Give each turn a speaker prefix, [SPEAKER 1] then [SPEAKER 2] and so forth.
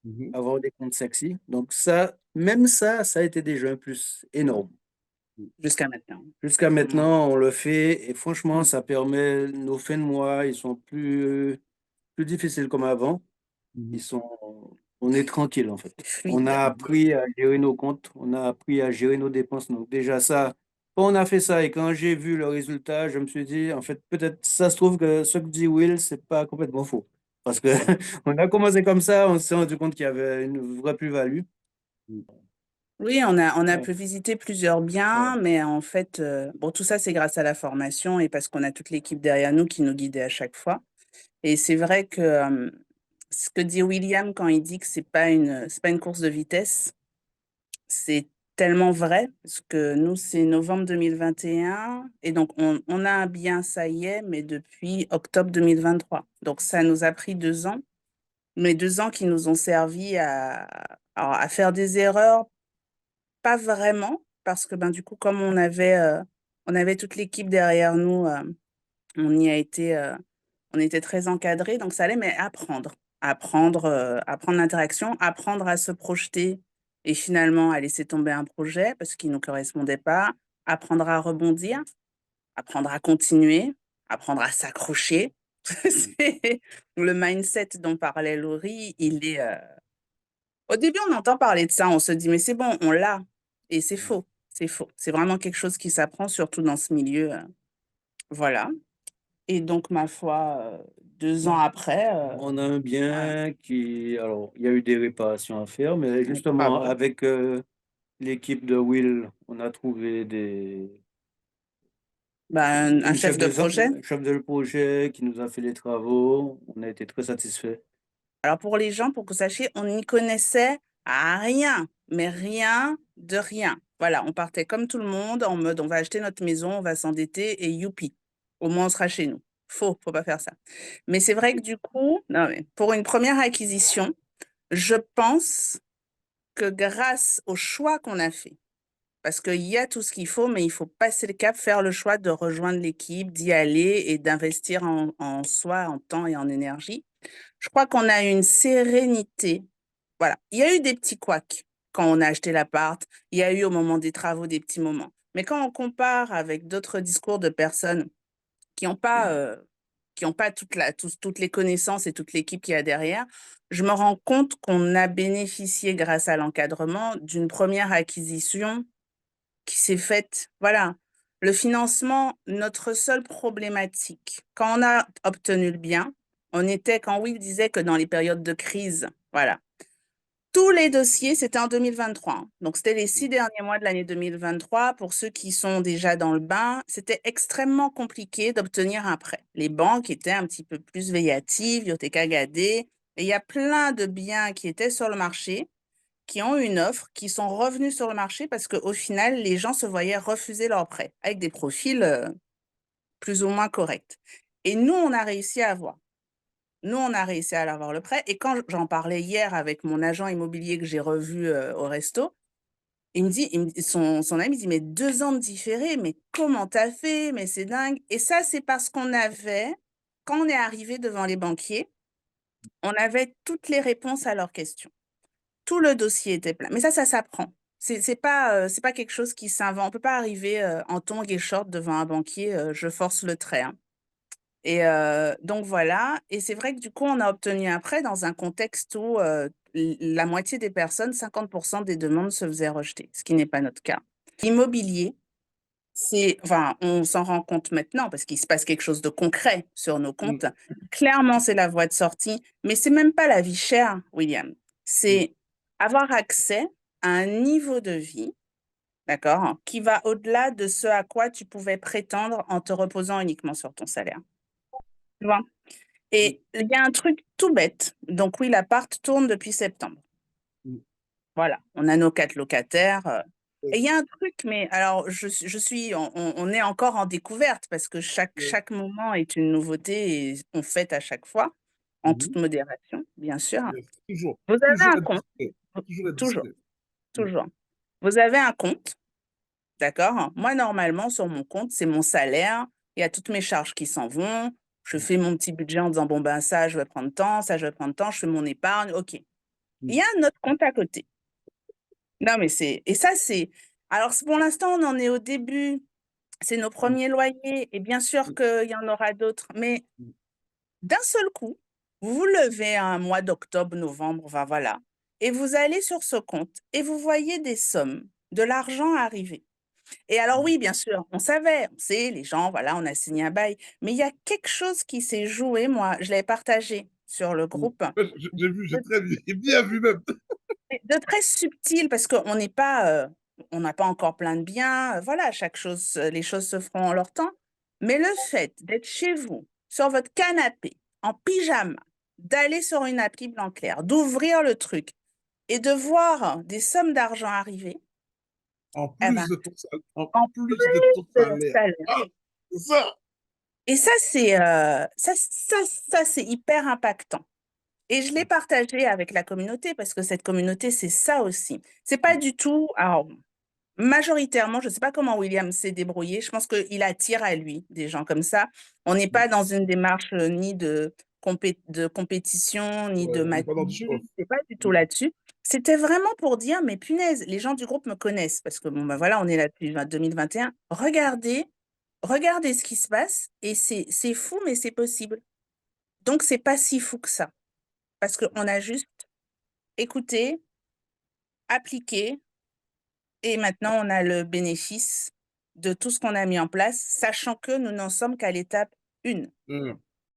[SPEAKER 1] Mhm.
[SPEAKER 2] avoir des comptes sexy. Donc ça, même ça a été déjà un plus énorme.
[SPEAKER 1] Jusqu'à maintenant.
[SPEAKER 2] Jusqu'à
[SPEAKER 1] Mm.
[SPEAKER 2] maintenant, on le fait et franchement,
[SPEAKER 1] Mm.
[SPEAKER 2] ça permet nos fins de mois, ils sont plus difficiles comme avant. Ils
[SPEAKER 1] Mhm.
[SPEAKER 2] sont, on est tranquille en fait.
[SPEAKER 1] C'est
[SPEAKER 2] On
[SPEAKER 1] fluide.
[SPEAKER 2] a appris à gérer nos comptes, on a appris à gérer nos dépenses. Donc déjà ça, quand on a fait ça et quand j'ai vu le résultat, je me suis dit, en fait, peut-être ça se trouve que ce que dit Will, c'est pas complètement faux. Parce que on a commencé comme ça, on s'est rendu compte qu'il y avait une vraie plus-value.
[SPEAKER 1] Oui, on a
[SPEAKER 2] Ouais,
[SPEAKER 1] pu visiter plusieurs biens,
[SPEAKER 2] ouais.
[SPEAKER 1] mais en fait, bon, tout ça, c'est grâce à la formation et parce qu'on a toute l'équipe derrière nous qui nous guidait à chaque fois. Et c'est vrai que ce que dit William quand il dit que c'est pas une course de vitesse, c'est tellement vrai, parce que nous, c'est novembre 2021, et donc on a un bien, ça y est, mais depuis octobre 2023. Donc ça nous a pris 2 ans, mais 2 ans qui nous ont servi à faire des erreurs, pas vraiment, parce que ben, du coup, comme on avait toute l'équipe derrière nous, on y a été, on était très encadrés, donc ça allait, mais apprendre l'interaction, apprendre à se projeter et finalement à laisser tomber un projet parce qu'il ne nous correspondait pas, apprendre à rebondir, apprendre à continuer, apprendre à s'accrocher. C'est le mindset dont parlait Laurie, il est, au début, on entend parler de ça, on se dit, mais c'est bon, on l'a. Et c'est faux, c'est faux. C'est vraiment quelque chose qui s'apprend, surtout dans ce milieu. Voilà. Et donc, ma foi, 2 ans après,
[SPEAKER 2] On a un
[SPEAKER 1] voilà,
[SPEAKER 2] bien qui, alors, il y a eu des réparations à faire, mais
[SPEAKER 1] les
[SPEAKER 2] justement,
[SPEAKER 1] travaux.
[SPEAKER 2] avec l'équipe de Will, on a trouvé
[SPEAKER 1] Ben, un
[SPEAKER 2] une
[SPEAKER 1] chef de projet.
[SPEAKER 2] chef de projet qui nous a fait les travaux. On a été très satisfaits.
[SPEAKER 1] Alors, pour les gens, pour que vous sachiez, on n'y connaissait à rien, mais rien de rien. Voilà, on partait comme tout le monde en mode on va acheter notre maison, on va s'endetter et youpi, au moins on sera chez nous. Faut pas faire ça. Mais c'est vrai que du coup, non, mais pour une première acquisition, je pense que grâce au choix qu'on a fait, parce qu'il y a tout ce qu'il faut, mais il faut passer le cap, faire le choix de rejoindre l'équipe, d'y aller et d'investir en soi, en temps et en énergie. Je crois qu'on a une sérénité. Voilà. Il y a eu des petits couacs quand on a acheté l'appart. Il y a eu au moment des travaux des petits moments. Mais quand on compare avec d'autres discours de personnes qui n'ont pas, toutes les connaissances et toute l'équipe qu'il y a derrière, je me rends compte qu'on a bénéficié grâce à l'encadrement d'une première acquisition qui s'est faite. Voilà. Le financement, notre seule problématique, quand on a obtenu le bien, on était, quand Will disait que dans les périodes de crise, voilà, tous les dossiers, c'était en 2023, hein. Donc, c'était les 6 derniers mois de l'année 2023. Pour ceux qui sont déjà dans le bain, c'était extrêmement compliqué d'obtenir un prêt. Les banques étaient un petit peu plus veillatives, Yoteka Gadé, et il y a plein de biens qui étaient sur le marché qui ont une offre, qui sont revenus sur le marché parce qu'au final, les gens se voyaient refuser leurs prêts avec des profils plus ou moins corrects. Et nous, on a réussi à avoir. Nous, on a réussi à avoir le prêt. Et quand j'en parlais hier avec mon agent immobilier que j'ai revu au resto, son ami dit, mais 2 ans de différé, mais comment t'as fait? Mais c'est dingue. Et ça, c'est parce qu'on avait, quand on est arrivé devant les banquiers, on avait toutes les réponses à leurs questions. Tout le dossier était plein. Mais ça s'apprend. C'est pas quelque chose qui s'invente. On peut pas arriver en tongs et short devant un banquier, je force le trait, hein. Et donc voilà. Et c'est vrai que du coup, on a obtenu un prêt dans un contexte où la moitié des personnes, 50% des demandes se faisaient rejeter, ce qui n'est pas notre cas. L'immobilier, enfin, on s'en rend compte maintenant parce qu'il se passe quelque chose de concret sur nos
[SPEAKER 2] Mm,
[SPEAKER 1] comptes. Clairement, c'est la voie de sortie, mais c'est même pas la vie chère, William.
[SPEAKER 2] mm.
[SPEAKER 1] C'est avoir accès à un niveau de vie, d'accord, qui va au-delà de ce à quoi tu pouvais prétendre en te reposant uniquement sur ton salaire. Tu vois.
[SPEAKER 2] Mm,
[SPEAKER 1] Et il y a un truc tout bête. Donc oui, l'appart tourne depuis septembre.
[SPEAKER 2] mm.
[SPEAKER 1] Voilà, on a nos 4 locataires. Et
[SPEAKER 2] Oui,
[SPEAKER 1] il y a un truc, mais alors on est encore en découverte parce que
[SPEAKER 2] oui.
[SPEAKER 1] chaque moment est une nouveauté et on fête à chaque fois, en toute
[SPEAKER 2] Mhm.
[SPEAKER 1] modération, bien sûr.
[SPEAKER 2] Yes. Toujours,
[SPEAKER 1] Vous avez
[SPEAKER 2] toujours
[SPEAKER 1] un
[SPEAKER 2] être
[SPEAKER 1] compte,
[SPEAKER 2] discret, toujours être
[SPEAKER 1] toujours,
[SPEAKER 2] discret. Mm,
[SPEAKER 1] toujours. Vous avez un compte, d'accord? Moi, normalement, sur mon compte, c'est mon salaire. Il y a toutes mes charges qui s'en vont. Je
[SPEAKER 2] mm,
[SPEAKER 1] fais mon petit budget en disant, bon, ben ça, je vais prendre tant, ça, je vais prendre tant, je fais mon épargne. OK. Il y a un autre compte à côté. Non, mais c'est... Et ça, c'est... Alors, pour l'instant, on en est au début. C'est nos premiers loyers. Et bien sûr qu'il y en aura d'autres. Mais d'un seul coup, vous vous levez un mois d'octobre, novembre, voilà. Et vous allez sur ce compte et vous voyez des sommes, de l'argent arriver. Et alors oui, bien sûr, on savait, on sait, les gens, voilà, on a signé un bail, mais il y a quelque chose qui s'est joué, moi, je l'ai partagé sur le groupe,
[SPEAKER 3] Ouais, j'ai vu,
[SPEAKER 1] de,
[SPEAKER 3] j'ai très bien vu même.
[SPEAKER 1] de très subtil, parce qu'on n'est pas, on n'a pas encore plein de biens, voilà, chaque chose, les choses se feront en leur temps, mais le fait d'être chez vous, sur votre canapé, en pyjama, d'aller sur une appli blanc clair, d'ouvrir le truc et de voir des sommes d'argent arriver,
[SPEAKER 3] En
[SPEAKER 1] eh ben,
[SPEAKER 3] plus de ton salaire. En
[SPEAKER 1] en
[SPEAKER 3] plus de
[SPEAKER 1] plus
[SPEAKER 3] ton
[SPEAKER 1] de leur
[SPEAKER 3] salaire.
[SPEAKER 1] salaire.
[SPEAKER 3] Ah, c'est ça.
[SPEAKER 1] Et ça, c'est hyper impactant. Et je l'ai partagé avec la communauté parce que cette communauté, c'est ça aussi. C'est pas du tout, alors, majoritairement, je ne sais pas comment William s'est débrouillé. Je pense qu'il attire à lui des gens comme ça. On n'est pas dans une démarche ni de compétition, ni
[SPEAKER 3] Ouais,
[SPEAKER 1] de
[SPEAKER 3] on n'est pas dans du
[SPEAKER 1] maturité.
[SPEAKER 3] show-off.
[SPEAKER 1] C'est pas du tout là-dessus. C'était vraiment pour dire, mais punaise, les gens du groupe me connaissent parce que bon, ben voilà, on est là depuis 2021. Regardez ce qui se passe et c'est fou, mais c'est possible. Donc, c'est pas si fou que ça parce qu'on a juste écouté, appliqué et maintenant on a le bénéfice de tout ce qu'on a mis en place, sachant que nous n'en sommes qu'à l'étape 1.